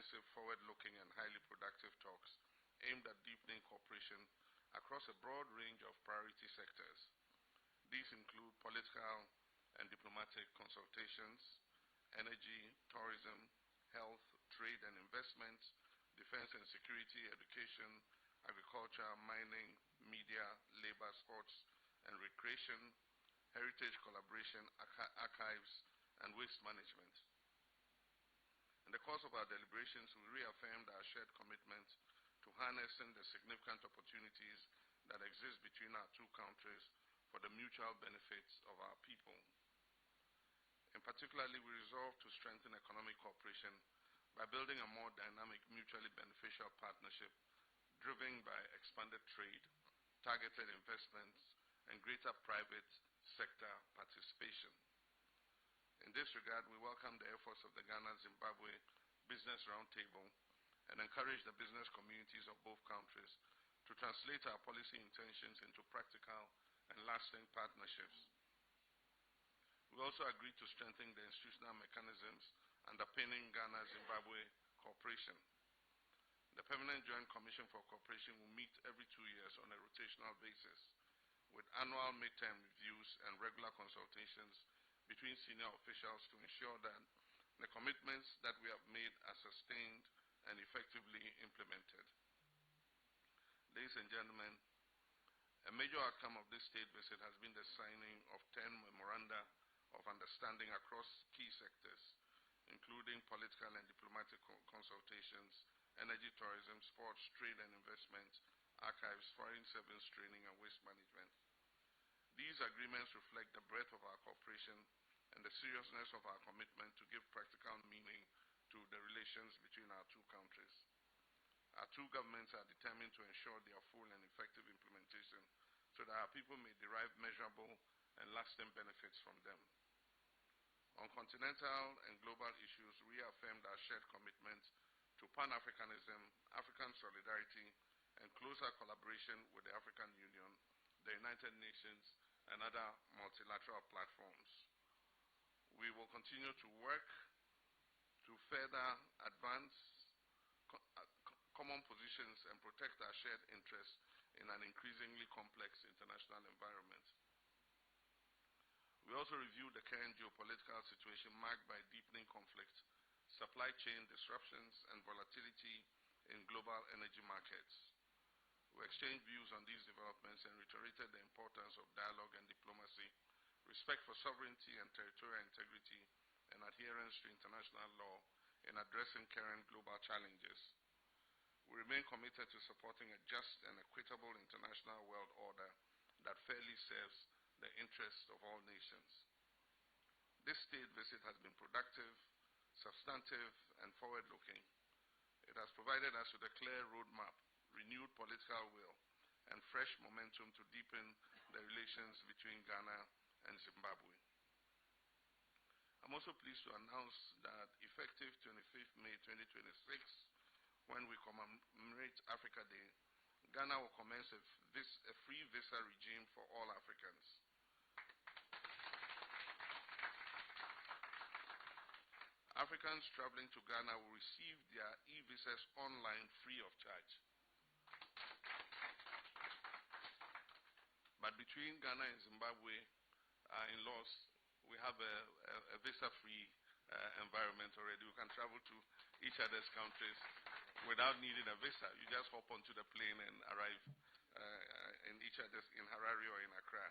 comprehensive, forward-looking, and highly productive talks aimed at deepening cooperation across a broad range of priority sectors. These include political and diplomatic consultations, energy, tourism, health, trade and investments, defense and security, education, agriculture, mining, media, labor, sports and recreation, heritage collaboration, archives, and waste management. In the course of our deliberations, we reaffirmed our shared commitment to harnessing the significant opportunities that exist between our two countries for the mutual benefits of our people. In particular, we resolved to strengthen economic cooperation by building a more dynamic, mutually beneficial partnership driven by expanded trade, targeted investments, and greater private sector participation. In this regard, we welcome the efforts of the Ghana-Zimbabwe Business Roundtable and encourage the business communities of both countries to translate our policy intentions into practical and lasting partnerships. We also agreed to strengthen the institutional mechanisms underpinning Ghana-Zimbabwe cooperation. The Permanent Joint Commission for Cooperation will meet every 2 years on a rotational basis, with annual midterm reviews and regular consultations between senior officials to ensure that the commitments that we have made are sustained and effectively implemented. Ladies and gentlemen, a major outcome of this state visit has been the signing of 10 memoranda of understanding across key sectors, including political and diplomatic consultations, energy, tourism, sports, trade and investment, archives, foreign service training, and waste management. These agreements reflect the breadth of our cooperation and the seriousness of our commitment to give practical meaning to the relations between our two countries. Our two governments are determined to ensure their full and effective implementation so that our people may derive measurable and lasting benefits from them. On continental and global issues, we reaffirmed our shared commitment to Pan-Africanism, African solidarity, and closer collaboration with the African Union, the United Nations, and other multilateral platforms. We will continue to work to further advance common positions and protect our shared interests in an increasingly complex international environment. We also reviewed the current geopolitical situation marked by deepening conflict, supply chain disruptions, and volatility in global energy markets. We exchanged views on these developments and reiterated the importance of dialogue and diplomacy, respect for sovereignty and territorial integrity, and adherence to international law in addressing current global challenges. We remain committed to supporting a just and equitable international world order that fairly serves the interests of all nations. This state visit has been productive, substantive, and forward-looking. It has provided us with a clear roadmap, renewed political will, and fresh momentum to deepen the relations between Ghana and Zimbabwe. I'm also pleased to announce that effective 25th May 2026, when we commemorate Africa Day, Ghana will commence a free visa regime for all Africans. Africans traveling to Ghana will receive their e-visas online free of charge. But between Ghana and Zimbabwe, in-laws, we have a visa-free environment already. We can travel to each other's countries without needing a visa. You just hop onto the plane and arrive in Harare or in Accra.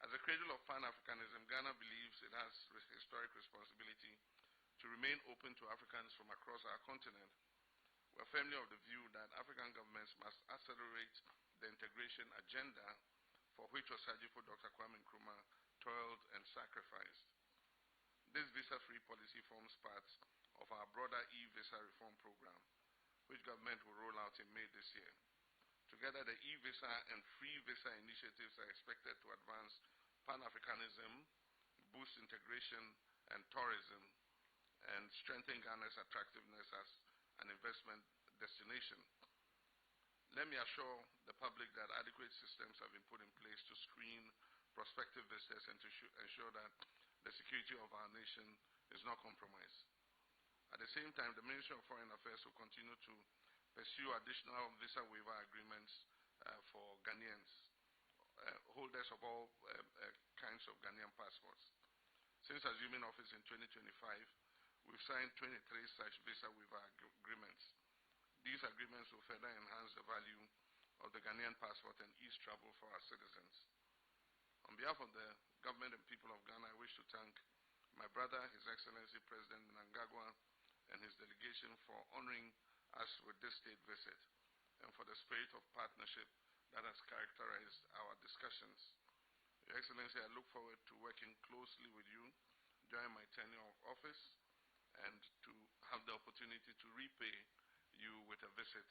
As a cradle of Pan-Africanism, Ghana believes it has historic responsibility to remain open to Africans from across our continent. We are firmly of the view that African governments must accelerate the integration agenda for which Osagyefo Dr. Kwame Nkrumah toiled and sacrificed. This visa-free policy forms part of our broader e-visa reform program, which government will roll out in May this year. Together, the e-visa and free visa initiatives are expected to advance Pan-Africanism, boost integration and tourism, and strengthen Ghana's attractiveness as an investment destination. Let me assure the public that adequate systems have been put in place to screen prospective visitors and to ensure that the security of our nation is not compromised. At the same time, the Ministry of Foreign Affairs will continue to pursue additional visa waiver agreements for Ghanaians, holders of all kinds of Ghanaian passports. Since assuming office in 2025, we've signed 23 such visa waiver agreements. These agreements will further enhance the value of the Ghanaian passport and ease travel for our citizens. On behalf of the government and people of Ghana, I wish to thank my brother, His Excellency President Mnangagwa, and his delegation for honoring us with this state visit and for the spirit of partnership that has characterized our discussions. Your Excellency, I look forward to working closely with you during my tenure of office and to have the opportunity to repay you with a visit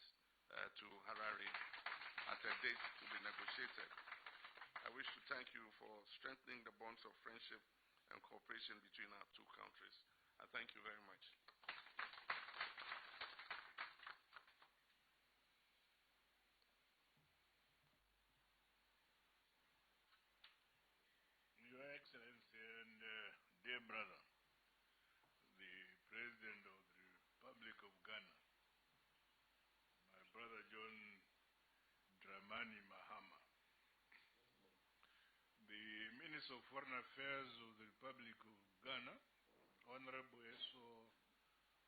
to Harare at a date to be negotiated. I wish to thank you for strengthening the bonds of friendship and cooperation between our two countries. I thank you very much. Your Excellency and dear brother, the President of the Republic of Ghana, my brother John Mahama, the Minister of Foreign Affairs of the Republic of Ghana, Honorable Eso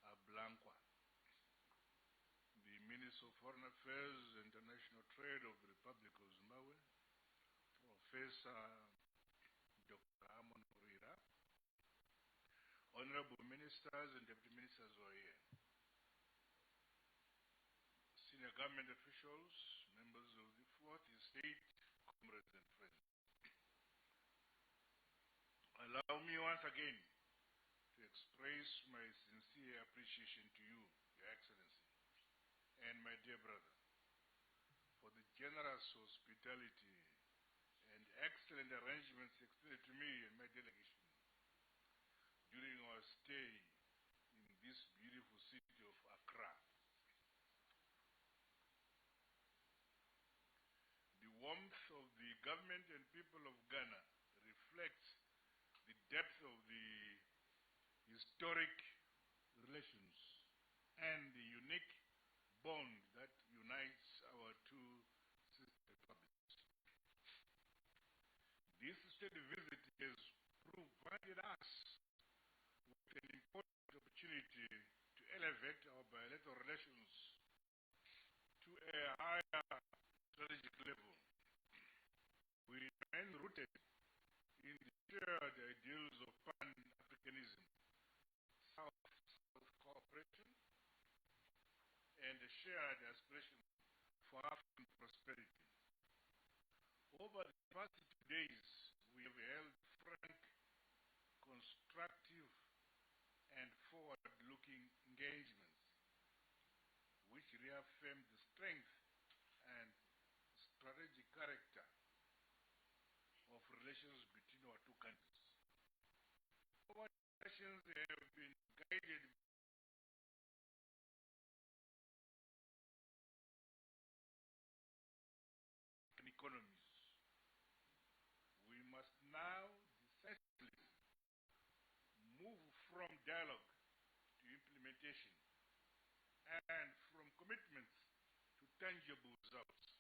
Ablankwa, the Minister of Foreign Affairs and International Trade of the Republic of Zimbabwe, Professor Dr. Amon Orira, Honorable Ministers and Deputy Ministers who are here, senior government officials, members of the Fourth Estate, comrades and friends. Allow me once again to express my sincere appreciation to you, Your Excellency, and my dear brother, for the generous hospitality and excellent arrangements extended to me and my delegation during our stay in this beautiful city of Accra. The warmth of the government and people of Ghana reflects the depth of the historic relations and the unique bond that unites our two sister republics. This state visit has provided us with an important opportunity to elevate our bilateral relations to a higher strategic level. We remain rooted in the shared ideals of Pan-Africanism, South-South cooperation, and a shared aspiration for African prosperity. Over the past 2 days, we have held frank, constructive, and forward-looking engagements, which reaffirm the strength and strategic character of relations between our two countries. Our relations have been guided by economies. We must now decisively move from dialogue to implementation and from commitments to tangible results.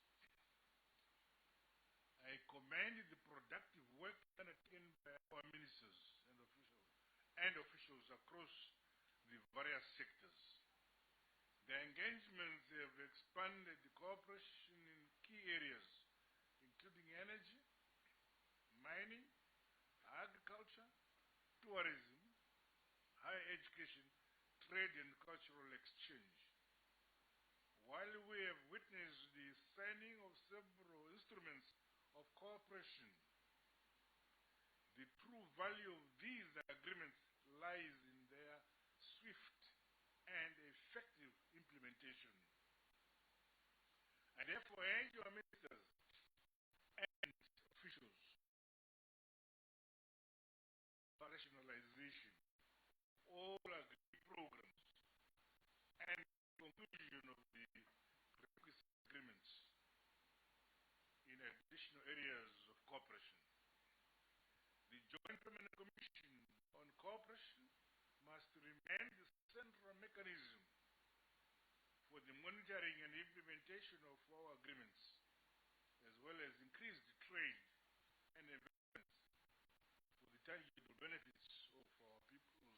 I commend the productive work undertaken by our ministers and officials across the various sectors. The engagements have expanded the cooperation in key areas, including energy, mining, agriculture, tourism, higher education, trade and cultural exchange. While we have witnessed the signing of several instruments of cooperation, the true value of these agreements lies in their swift and effective implementation. I therefore urge our ministers and officials operationalization all agreed programs and conclusion of the requisite agreements in additional areas of cooperation. The Joint Permanent Commission on Cooperation monitoring and implementation of our agreements, as well as increased trade and investment for the tangible benefits of our peoples.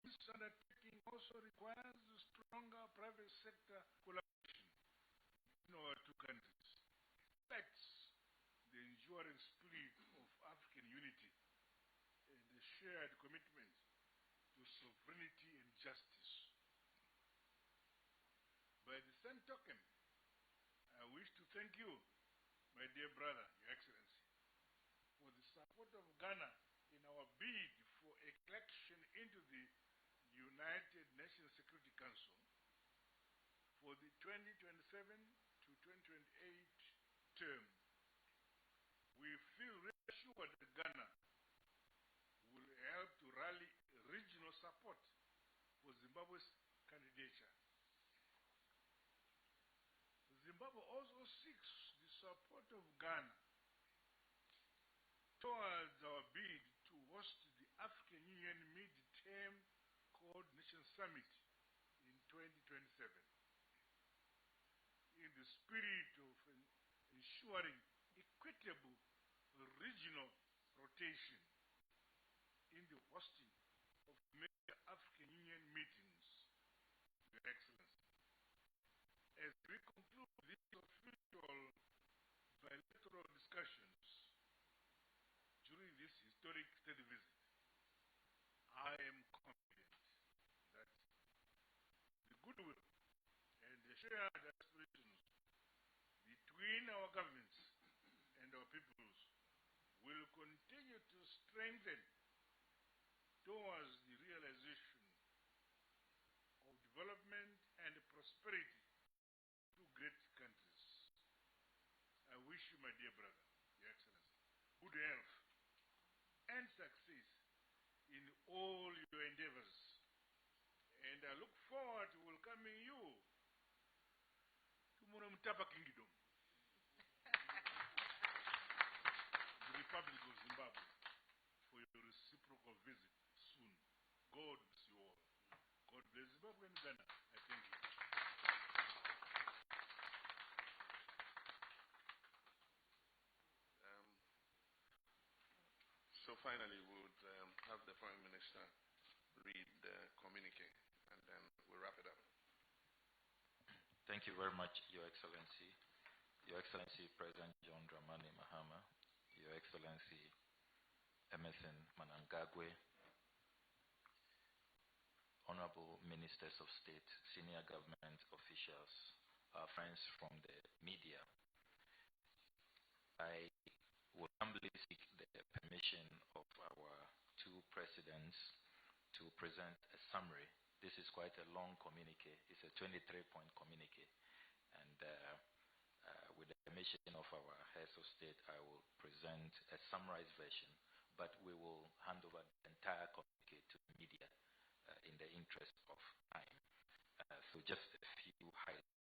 This undertaking also requires stronger private sector collaboration in our two countries. Reflects the enduring spirit of African unity and the shared commitment to sovereignty and justice. By the same token, I wish to thank you, my dear brother, Your Excellency, for the support of Ghana in our bid for election into the United Nations Security Council for the 2027 to 2028 term. We feel reassured that Ghana will help to rally regional support for Zimbabwe's candidature. Zimbabwe also seeks the support of Ghana towards our bid to host the African Union Mid-Term Coordination Summit in 2027. In the spirit of ensuring equitable regional rotation in the hosting of major African Union meetings, Your Excellency. As we conclude these official bilateral discussions during this historic state visit, I am confident that the goodwill and the shared aspirations between our governments and our peoples will continue to strengthen towards the realization of development and prosperity of two great countries. I wish you, my dear brother, Your Excellency, good health and success in all your endeavors. And I look forward to welcoming you to Mutapa Kingdom, the Republic of Zimbabwe, for your reciprocal visit soon. God bless you all. God bless Zimbabwe and Ghana. I thank you. So finally, we would have the Foreign Minister read the communique, and then we'll wrap it up. Thank you very much, Your Excellency. Your Excellency, President John Mahama, Your Excellency, Emmerson Mnangagwa, Honorable Ministers of State, senior government officials, our friends from the media, I will humbly seek the permission of our two presidents to present a summary. This is quite a long communique. It's a 23-point communique. And with the permission of our heads of state, I will present a summarized version, but we will hand over the entire communique to the media in the interest of time. So just a few highlights.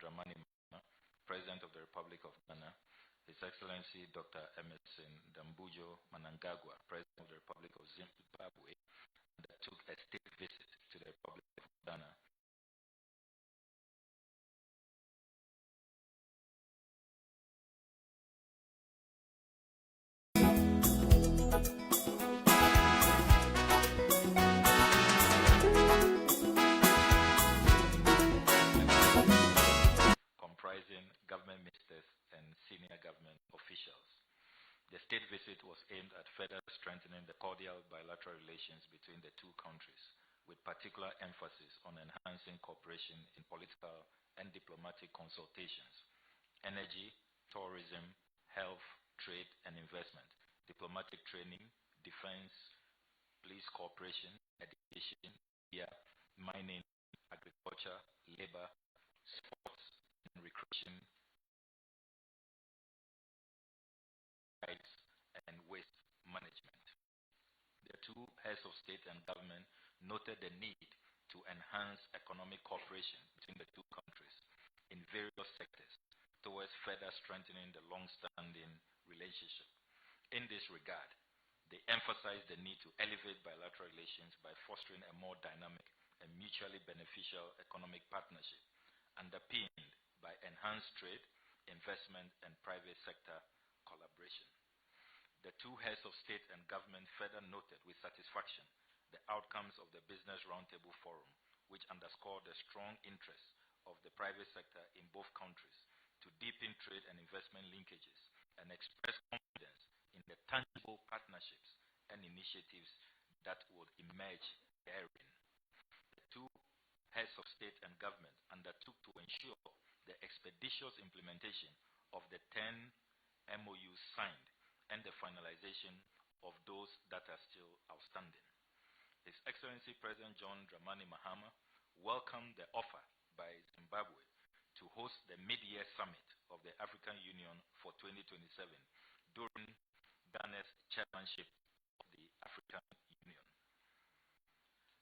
Dramani Mahama, President of the Republic of Ghana, His Excellency Dr. Emmerson Mnangagwa, President of the Republic of Zimbabwe, that took a state visit to the Republic of Ghana. Comprising government ministers and senior government officials. The state visit was aimed at further strengthening the cordial bilateral relations between the two countries, with particular emphasis on enhancing cooperation in political and diplomatic consultations, energy, tourism, health, trade and investment, diplomatic training, defense, police cooperation, education, media, mining, agriculture, labor, sports and recreation, rights and waste management. The two heads of state and government noted the need to enhance economic cooperation between the two countries in various sectors towards further strengthening the long-standing relationship. In this regard, They emphasized the need to elevate bilateral relations by fostering a more dynamic and mutually beneficial economic partnership, underpinned by enhanced trade, investment, and private sector collaboration. The two heads of state and government further noted with satisfaction the outcomes of the Business Roundtable Forum, which underscored the strong interest of the private sector in both countries to deepen trade and investment linkages and express confidence in the tangible partnerships and initiatives that would emerge therein. The two heads of state and government undertook to ensure the expeditious implementation of the 10 MOUs signed and the finalization of those that are still outstanding. His Excellency President John Mahama welcomed the offer by Zimbabwe to host the mid-year summit of the African Union for 2027 during Ghana's chairmanship of the African Union.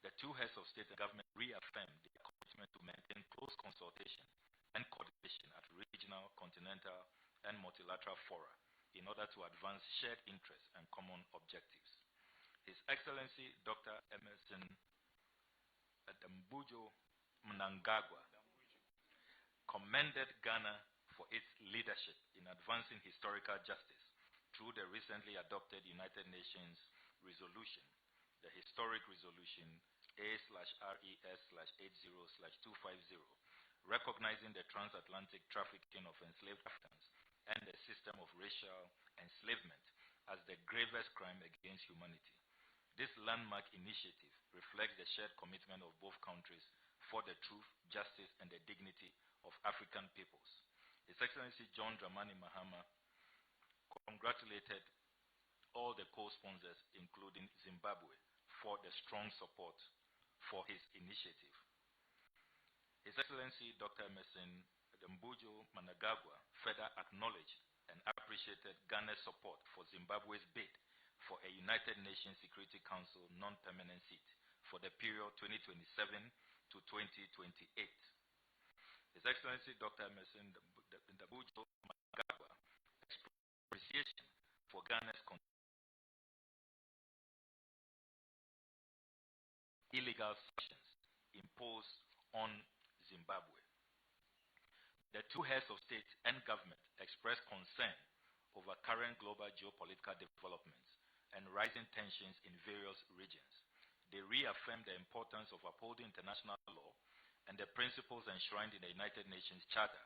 The two heads of state and government reaffirmed their commitment to maintain close consultation and coordination at regional, continental, and multilateral fora in order to advance shared interests and common objectives. His Excellency Dr. Emmerson Mnangagwa commended Ghana for its leadership in advancing historical justice through the recently adopted United Nations resolution, the historic resolution A/RES/80/250, recognizing the transatlantic trafficking of enslaved Africans and the system of racial enslavement as the gravest crime against humanity. This landmark initiative reflects the shared commitment of both countries for the truth, justice, and the dignity of African peoples. His Excellency John Mahama congratulated all the co-sponsors, including Zimbabwe, for the strong support for his initiative. His Excellency Dr. Emmerson Mnangagwa further acknowledged and appreciated Ghana's support for Zimbabwe's bid for a United Nations Security Council non-permanent seat for the period 2027 to 2028. His Excellency Dr. Emmerson Mnangagwa expressed appreciation for Ghana's illegal sanctions imposed on Zimbabwe. The two heads of state and government expressed concern over current global geopolitical developments and rising tensions in various regions. They reaffirmed the importance of upholding international law and the principles enshrined in the United Nations Charter,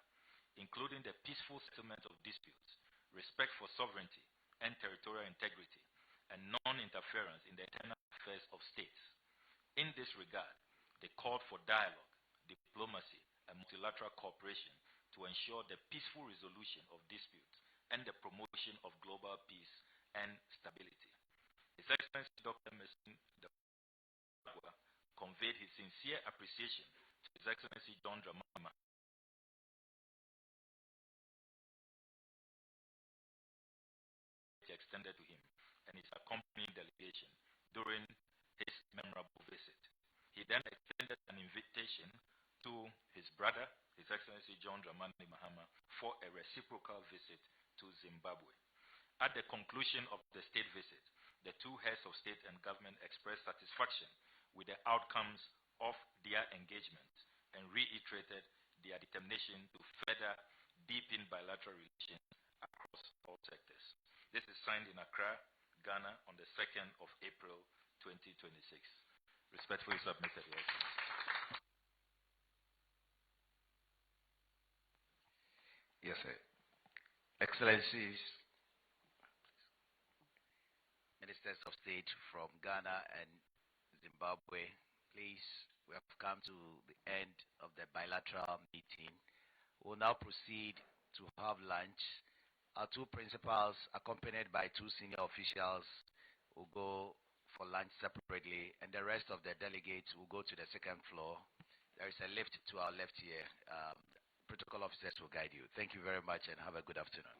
including the peaceful settlement of disputes, respect for sovereignty and territorial integrity, and non-interference in the internal affairs of states. In this regard, they called for dialogue, diplomacy, and multilateral cooperation to ensure the peaceful resolution of disputes and the promotion of global peace and stability. His Excellency Dr. Emmerson Mnangagwa conveyed his sincere appreciation to His Excellency John Mahama extended to him and his accompanying delegation during his memorable visit. He then extended an invitation to his brother, His Excellency John Mahama, for a reciprocal visit to Zimbabwe. At the conclusion of the state visit, the two heads of state and government expressed satisfaction with the outcomes of their engagement and reiterated their determination to further deepen bilateral relations across all sectors. This is signed in Accra, Ghana on the 2nd of April 2026. Respectfully submitted, Your Excellency. Yes, sir. Excellencies, Ministers of State from Ghana and Zimbabwe, please, we have come to the end of the bilateral meeting. We'll now proceed to have lunch. Our two principals, accompanied by two senior officials, will go for lunch separately, and the rest of the delegates will go to the second floor. There is a lift to our left here. Protocol officers will guide you. Thank you very much and have a good afternoon.